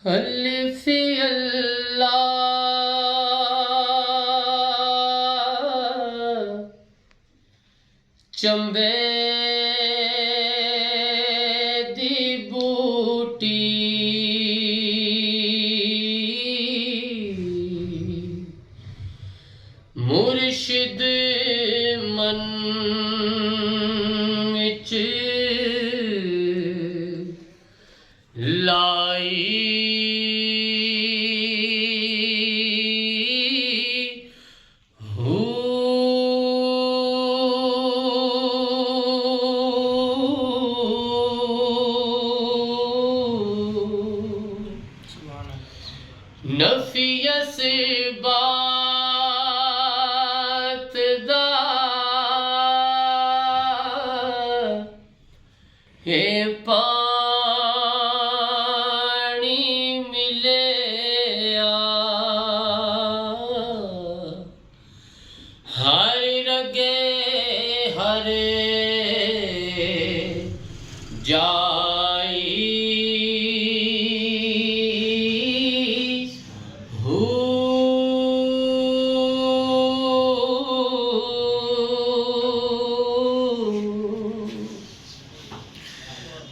अल्फ़ अल्लाह चंबे दी बूटी मुर्शिद मन विच लाई नफियस बात दा हे पानी मिले हर रगे हर जाई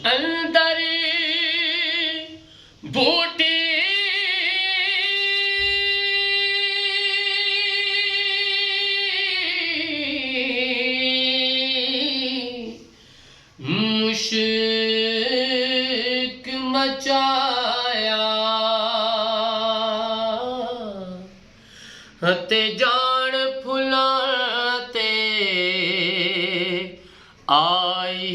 अंदर बूटी मुश्क मचाया ते जान फुलाते आई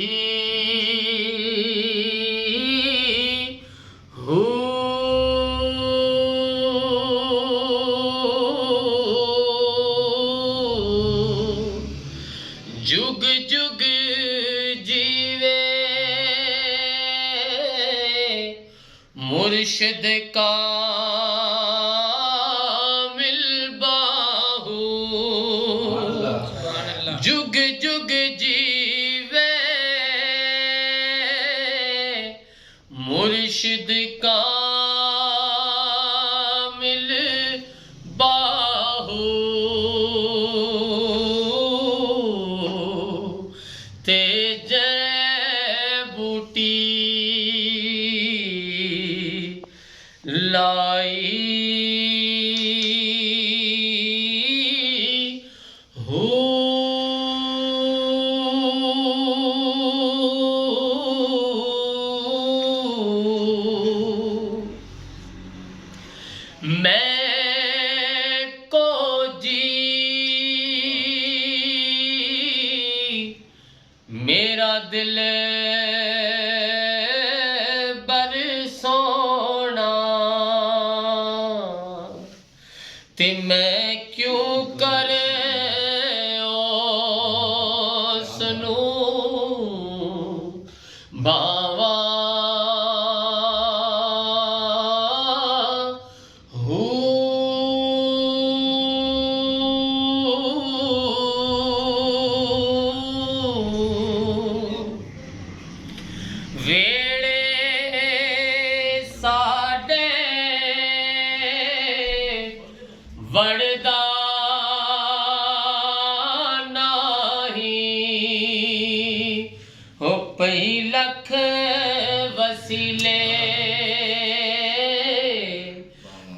जुग जुग जीवे मुर्शिद का मिलबाहू जुग जुग जीवे मुर्शिद का मिलबाहू ते जय बूटी लाई हो मैं को जी मेरा दिल बर सोना ते मैं क्यों करे उसनू बावा वेड़े साडे वड़दा नहीं हो पई लख वसीले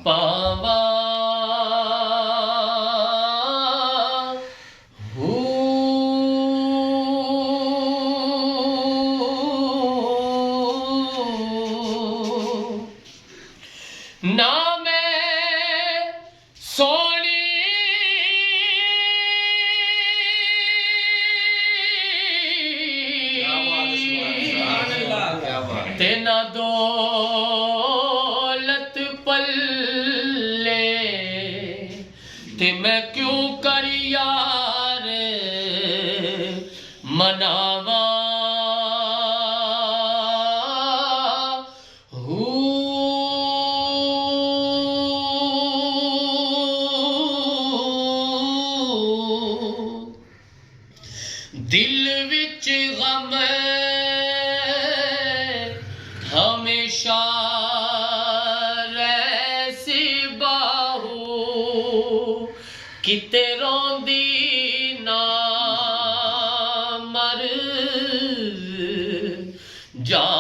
पावा ना मैं सोनी ते ना दौलत पल्ले ते मैं क्यों कर यार मनावा दिल विच गम किते रोंदी ना मर जा